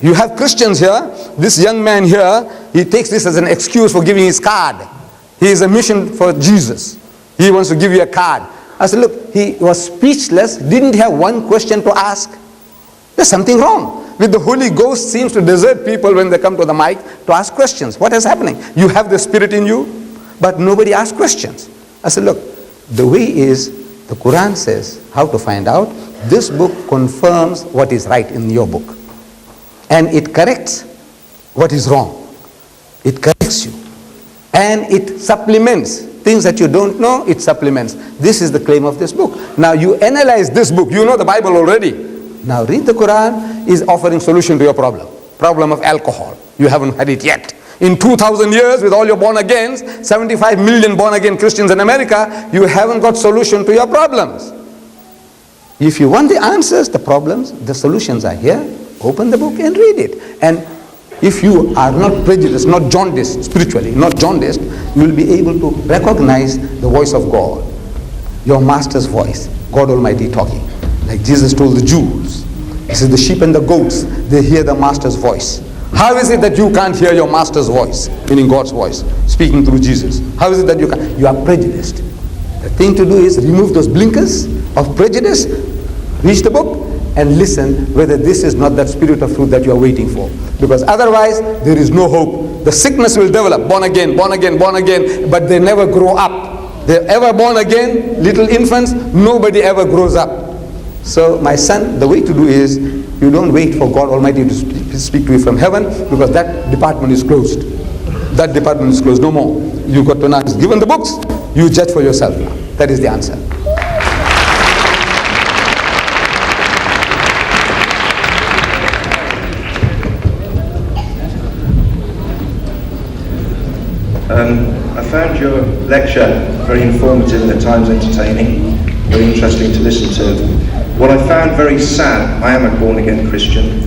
You have Christians here. This young man here, he takes this as an excuse for giving his card. He is a mission for Jesus. He wants to give you a card. I said, look, he was speechless, didn't have one question to ask. There's something wrong. With the Holy Ghost seems to desert people when they come to the mic to ask questions. What is happening? You have the Spirit in you, but nobody asks questions. I said, look, the way is, the Quran says how to find out. This book confirms what is right in your book. And it corrects what is wrong. It corrects you. And it supplements things that you don't know, it supplements. This is the claim of this book. Now you analyze this book. You know the Bible already. Now read the Quran is offering solution to your problem. Problem of alcohol. You haven't had it yet. In 2000 years, with all your born agains, 75 million born again Christians in America, you haven't got solution to your problems. If you want the answers, the problems, the solutions are here. Open the book and read it. And if you are not prejudiced, not jaundiced spiritually, not jaundiced, you will be able to recognize the voice of God, your master's voice, God Almighty talking. Like Jesus told the Jews, he says the sheep and the goats, they hear the master's voice. How is it that you can't hear your master's voice, meaning God's voice, speaking through Jesus? How is it that you can't? You are prejudiced. The thing to do is remove those blinkers of prejudice, read the book, and listen whether this is not that spirit of truth that you are waiting for. Because otherwise, there is no hope. The sickness will develop, born again, born again, born again, but they never grow up. They're ever born again, little infants, nobody ever grows up. So my son, the way to do is, you don't wait for God Almighty to speak to you from heaven, because that department is closed. That department is closed, no more. You've got to now, given the books, you judge for yourself now. That is the answer. I found your lecture very informative and at times entertaining, very interesting to listen to. What I found very sad, I am a born-again Christian,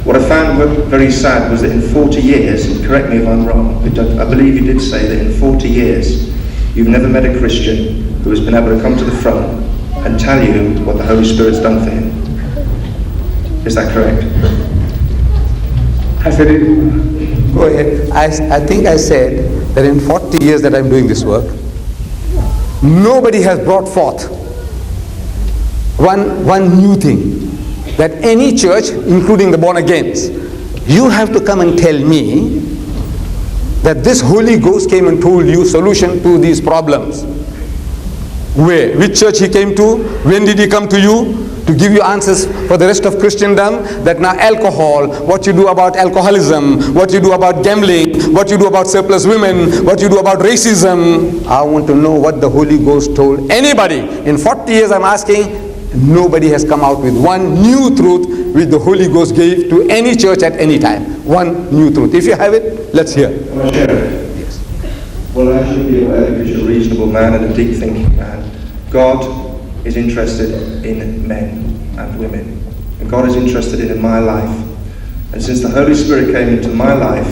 what I found very sad was that in 40 years, and correct me if I'm wrong, but I believe you did say that in 40 years, you've never met a Christian who has been able to come to the front and tell you what the Holy Spirit's done for him. Is that correct? I said it. Go ahead. I think I said that in 40 years that I'm doing this work, nobody has brought forth one new thing. That any church, including the born-agains, you have to come and tell me that this Holy Ghost came and told you solution to these problems. Where? Which church he came to? When did he come to you? To give you answers for the rest of Christendom, that now alcohol, what you do about alcoholism, what you do about gambling, what you do about surplus women, what you do about racism. I want to know what the Holy Ghost told anybody. In 40 years I'm asking, nobody has come out with one new truth which the Holy Ghost gave to any church at any time. One new truth. If you have it, let's hear. Can I share it? Yes. Well, I should be aware because you're a reasonable man and a deep thinking man. God is interested in men and women. And God is interested in my life. And since the Holy Spirit came into my life,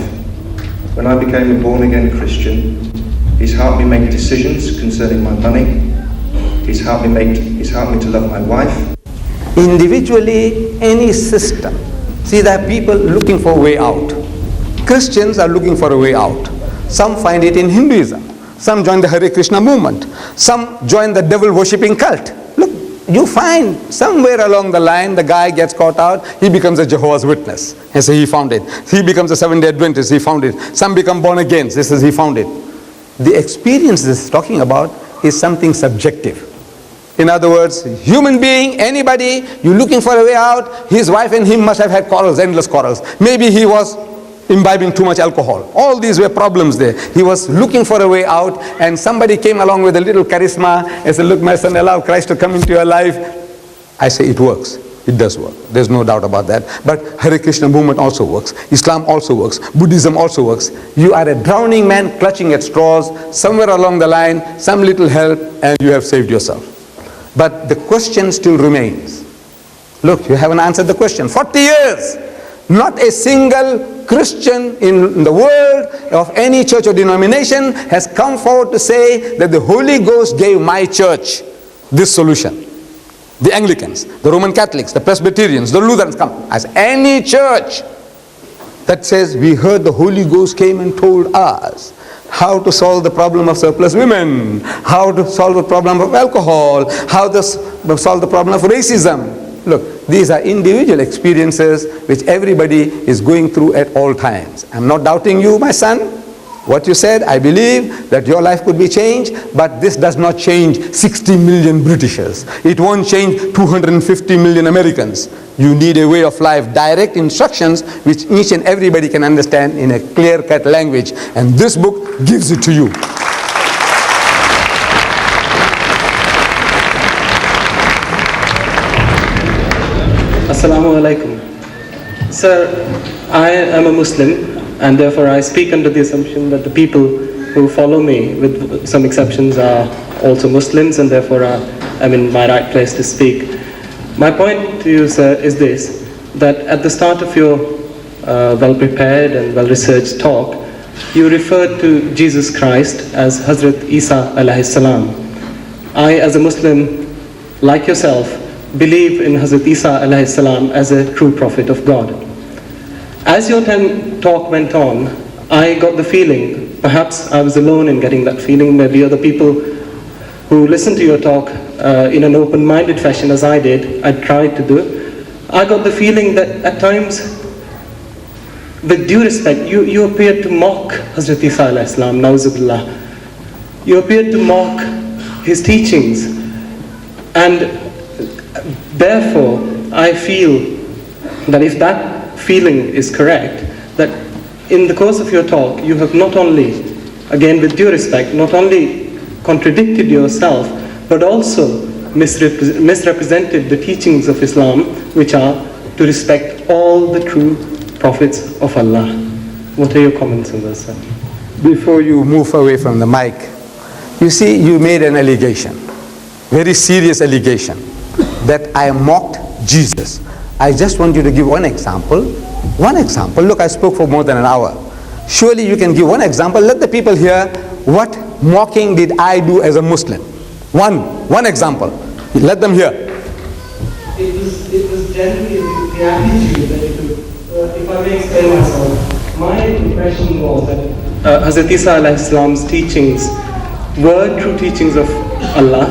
when I became a born-again Christian, He's helped me make decisions concerning my money. He's helped me to love my wife. Individually, any system. See, there are people looking for a way out. Christians are looking for a way out. Some find it in Hinduism. Some join the Hare Krishna movement. Some join the devil-worshipping cult. Look, you find somewhere along the line, the guy gets caught out, he becomes a Jehovah's Witness. He says he found it. He becomes a Seventh-day Adventist, he found it. Some become born again, this is he found it. The experience this is talking about is something subjective. In other words, human being, anybody, you're looking for a way out, his wife and him must have had quarrels, endless quarrels. Maybe he was imbibing too much alcohol. All these were problems there. He was looking for a way out, and somebody came along with a little charisma and said, look, my son, allow Christ to come into your life. I say it works. It does work. There's no doubt about that. But Hare Krishna movement also works. Islam also works. Buddhism also works. You are a drowning man clutching at straws. Somewhere along the line, some little help, and you have saved yourself. But the question still remains. Look, you haven't answered the question. 40 years. Not a single Christian in the world of any church or denomination has come forward to say that the Holy Ghost gave my church this solution. The Anglicans, the Roman Catholics, the Presbyterians, the Lutherans come as any church. that says, we heard the Holy Ghost came and told us how to solve the problem of surplus women, how to solve the problem of alcohol, how to solve the problem of racism. Look, these are individual experiences which everybody is going through at all times. I'm not doubting you, my son. What you said, I believe that your life could be changed, but this does not change 60 million Britishers. It won't change 250 million Americans. You need a way of life, direct instructions which each and everybody can understand in a clear-cut language. And this book gives it to you. Assalamu alaikum. Sir, I am a Muslim, and therefore I speak under the assumption that the people who follow me, with some exceptions, are also Muslims, and therefore I'm in my right place to speak. My point to you, sir, is this, that at the start of your well-prepared and well-researched talk, you referred to Jesus Christ as Hazrat Isa alayhi salam. I, as a Muslim, like yourself, believe in Hazrat Isa alayhi salam as a true prophet of God. As your talk went on, I got the feeling, perhaps I was alone in getting that feeling, maybe other people who listened to your talk in an open-minded fashion as I did, I tried to do, I got the feeling that at times, with due respect, you appeared to mock Hazrat Isa alayhi salam, na'uzubillah. You appeared to mock his teachings, and therefore I feel that if that feeling is correct, that in the course of your talk you have not only, again with due respect, not only contradicted yourself, but also misrepresented the teachings of Islam, which are to respect all the true prophets of Allah. What are your comments on this, sir? Before you move away from the mic, you see, you made an allegation, very serious allegation, that I mocked Jesus. I just want you to give one example. One example. Look, I spoke for more than an hour. Surely you can give one example. Let the people hear what mocking did I do as a Muslim. One example. Let them hear. It was generally the attitude that you took. If I may explain myself, my impression was that Hazrat Isa alayhi salam's teachings were true teachings of Allah,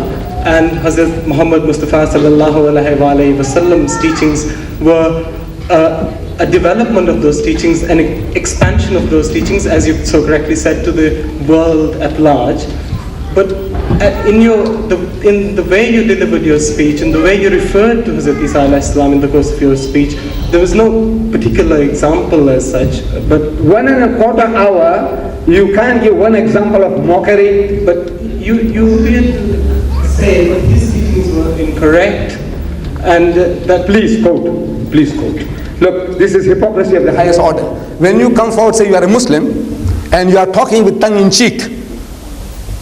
and Hazrat Muhammad Mustafa sallallahu alaihi wasallam's teachings were a development of those teachings, an expansion of those teachings, as you so correctly said, to the world at large. But in the way you delivered your speech, in the way you referred to Hazrat Isa alayhi salam in the course of your speech, there was no particular example as such. But 1.25 hours, you can't give one example of mockery. But you appeared to say that his teachings were incorrect, and that Please quote. Look, this is hypocrisy of the highest order. When you come forward, say you are a Muslim, and you are talking with tongue in cheek,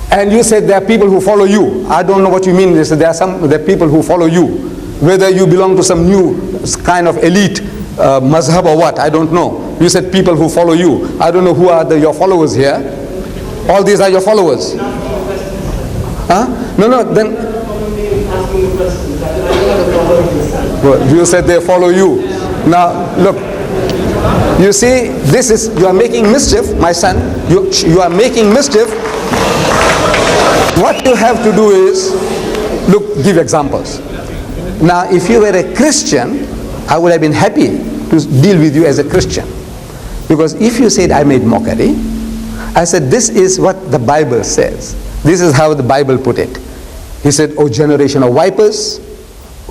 and you said there are people who follow you. I don't know what you mean. There are people who follow you. Whether you belong to some new kind of elite mazhab or what, I don't know. You said people who follow you. I don't know who are your followers here. All these are your followers. Huh? No, then well, you said they follow you. Now, look, you see, you are making mischief, my son. You are making mischief. What you have to do is, look, give examples. Now, if you were a Christian, I would have been happy to deal with you as a Christian. Because if you said I made mockery, I said this is what the Bible says. This is how the Bible put it. He said, "O generation of vipers,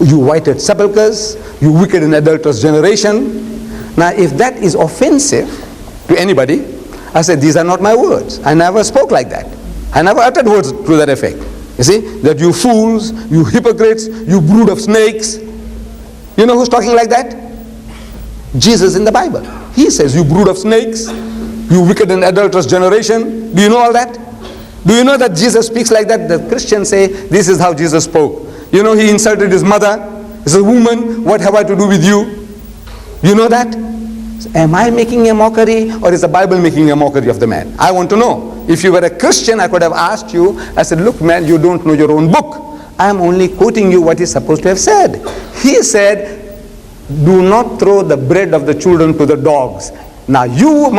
you whited sepulchres, you wicked and adulterous generation." Now, if that is offensive to anybody, I said, these are not my words. I never spoke like that. I never uttered words to that effect. You see, that you fools, you hypocrites, you brood of snakes. You know who's talking like that? Jesus in the Bible. He says, you brood of snakes, you wicked and adulterous generation. Do you know all that? Do you know that Jesus speaks like that? The Christians say, this is how Jesus spoke. You know, he insulted his mother. He said, woman, what have I to do with you? You know that? So, am I making a mockery, or is the Bible making a mockery of the man? I want to know. If you were a Christian, I could have asked you. I said, look man, you don't know your own book. I am only quoting you what he's supposed to have said. He said, do not throw the bread of the children to the dogs. Now you